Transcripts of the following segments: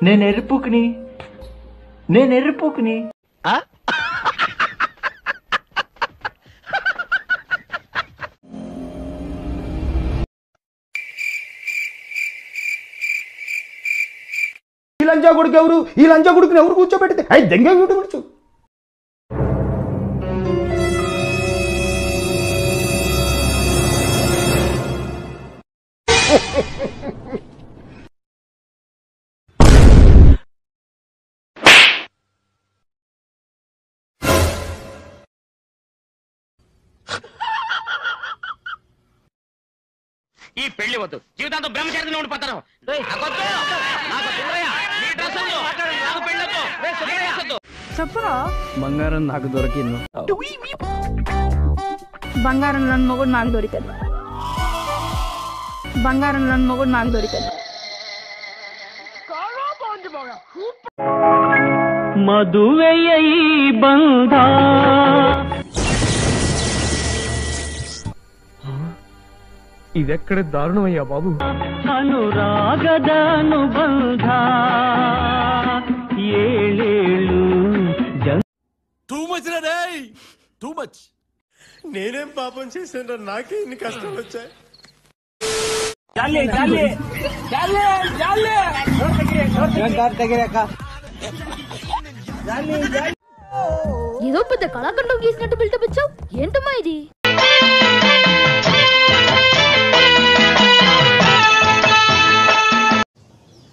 నేను ఎరుపుకుని ఈ లంజా కొడుకు ఎవరు? ఈ లంజా కొడుకుని ఎవరు కూర్చోబెడితే అయి దెంగ కూర్చో. ఈ పెళ్లి వద్దు, జీవితాంతం బ్రహ్మచారిగా ఉండిపోతాను. చెప్పురా బంగారం నాకు దొరికింది. బంగారం నన్ను మొగుడు నాకు దొరికదు. బంగారం నన్ను మొగుడు నాకు దొరికదు. మధువయ్య బంధ ఇదెక్కడ దారుణమయ్యా బాబు. అనురాగదనుబంధ ఏళేళ్ళు టూ మచ్ రే, టూ మచ్. నేనేం పాపం చేశాను? నాకే ఇన్ని కష్టాలు వచ్చాయి. ఏదో పెద్ద కళాఖండం గీసినట్టు బిల్డప్ ఇచ్చావు, ఏంటమ్మా ఇది?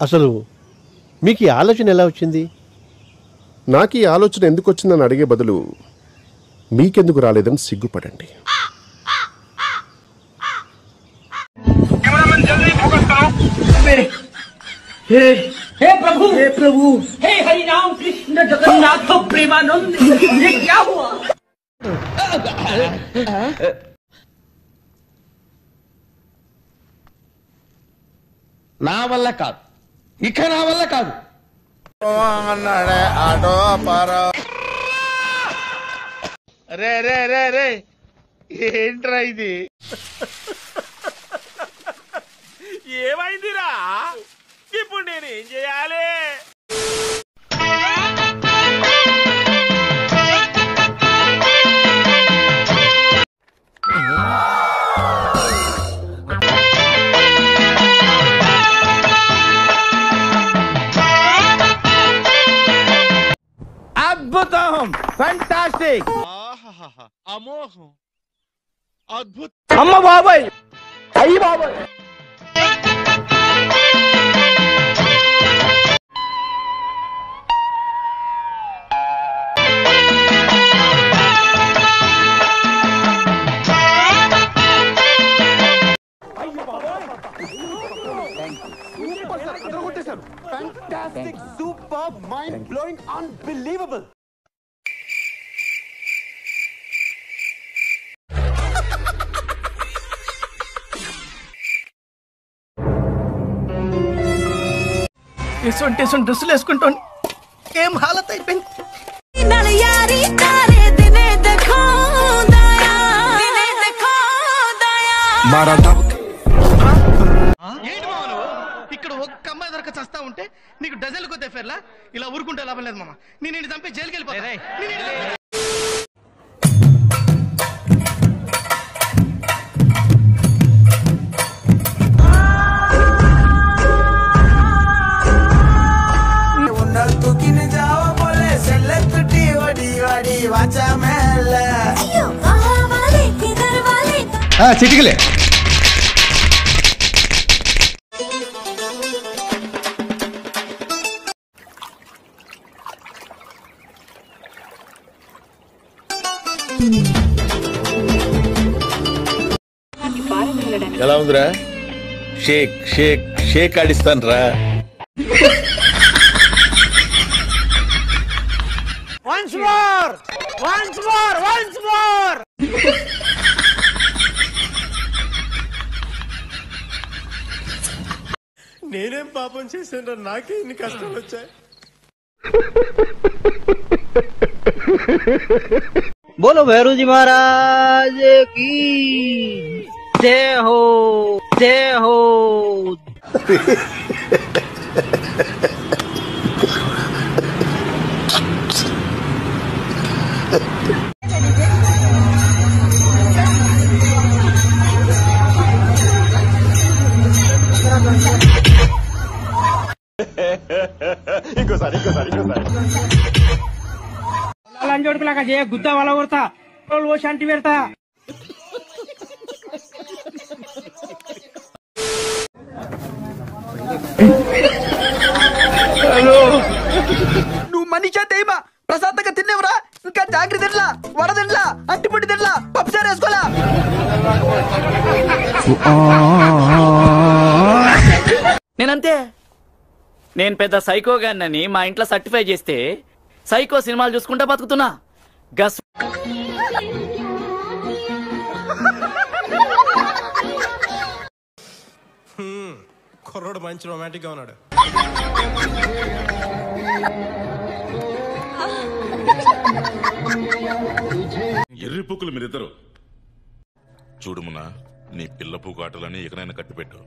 అసలు మీకు ఈ ఆలోచన ఎలా వచ్చింది? నాకు ఈ ఆలోచన ఎందుకు వచ్చిందని అడిగే బదులు మీకెందుకు రాలేదని సిగ్గుపడండి. हे प्रभु हे हरि राम कृष्ण जगन्नाथ प्रेमानंद, ये क्या हुआ? నా వల్ల కాదు, ఇక నా వల్ల కాదు. రే రే రే రే, ఏంట్రా ఇది? ఏమైందిరా? ఇప్పుడు నేనేం చేయాలి? అద్భుతం, ఫంటాస్టిక్, అమోఘం, అద్భుతం. అమ్మ బాబాయ్, అయ్యి బాబాయ్. Fantastic, superb, mind-blowing, unbelievable. ఎసొంటి డ్రెస్సులు వేసుకుంటాను, ఏం హాలత్ అయిపోయింది. ఇక్కడ ఒక్క అమ్మాయి దొరక చస్తా ఉంటే నీకు డజన్లు కొద్ది ఎఫ్ఐఆర్లా? ఇలా ఊరుకుంటే లాభం లేదు మామ. నేను చంపి జైలుకి వెళ్ళిపోతా. చిటికలే. ఎలా ఉందిరా? షేక్ షేక్ షేక్ ఆడిస్తాను రా. Once more! Once more! Once more! నేనేం పాపం చేశాను? నాకే ఇన్ని కష్టాలు వచ్చాయి. बोलो भैरू जी महाराज की। జై హో జై హో. లంజోడుకులాగా చేయ గుద్ద వల కొడతా శాంతి పెడతా. నువ్వు మనిషి దైవ ప్రశాంతంగా తినేవరా? ఇంకా జాగ్రత్త తినలా, వడ తినలా, అట్టిపుట్టి తినలా, పప్పుసారి వేసుకోలా. నేనంతే. నేను పెద్ద సైకో గాన్నని మా ఇంట్లో సర్టిఫై చేస్తే సైకో సినిమాలు చూసుకుంటా బతుకుతున్నా. గస్ కుర్రోడు మంచి రొమాంటిక్ గా ఉన్నాడు. ఎర్రి పుక్కులు మీరిద్దరు చూడుమున్నా, నీ పిల్ల పూకు ఆటలని ఎకనైనా కట్టిపెట్టు.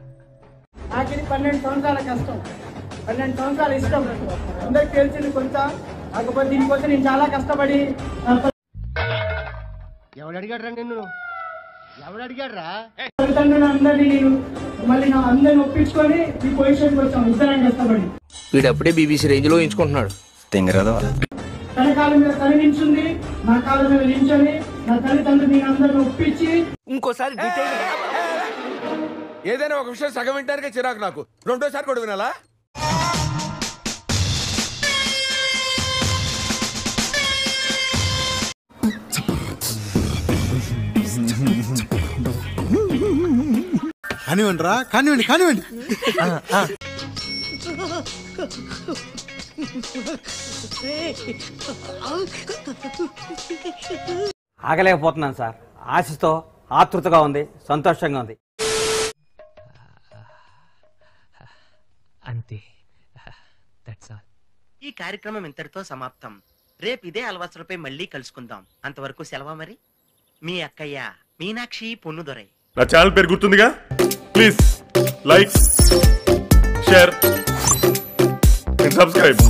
ఆఖరి 12 సంవత్సరాల కష్టం, 12 సంవత్సరాల ఇష్టం అందరికి తెలిసింది కొంత. కాకపోతే దీనికోసం నేను చాలా కష్టపడి తల్లిదండ్రులు అందరినీ నేను మళ్ళీ నా అందరిని ఒప్పించుకొని ఈ పొజిషన్కి వచ్చాం. ఇద్దరం కష్టపడి. వీడప్పుడే బీబీసీ రేంజ్ లో ఎంచుకుంటున్నాడు. తన కాలం మీద తల నించుంది, నా కాలం మీద నించొని నా తల్లిదండ్రులు నేను అందరిని ఒప్పించి. ఇంకోసారి ఏదైనా ఒక విషయం సగం వింటానికే చిరాకు నాకు. రెండోసారి కూడా వినాలా? కానివ్వండి రా, కానివ్వండి కానివ్వండి. ఆగలేకపోతున్నాను సార్. ఆశతో ఆతృతగా ఉంది, సంతోషంగా ఉంది. అంతే. ఈ కార్యక్రమం ఇంతటితో సమాప్తం. రేపు ఇదే అలవాసులపై మళ్ళీ కలుసుకుందాం. అంతవరకు సెలవా మరి. మీ అక్కయ్య మీనాక్షి పొన్నుదొరై. నా ఛానల్ పేరు గుర్తుందిగా? Please like, share and subscribe.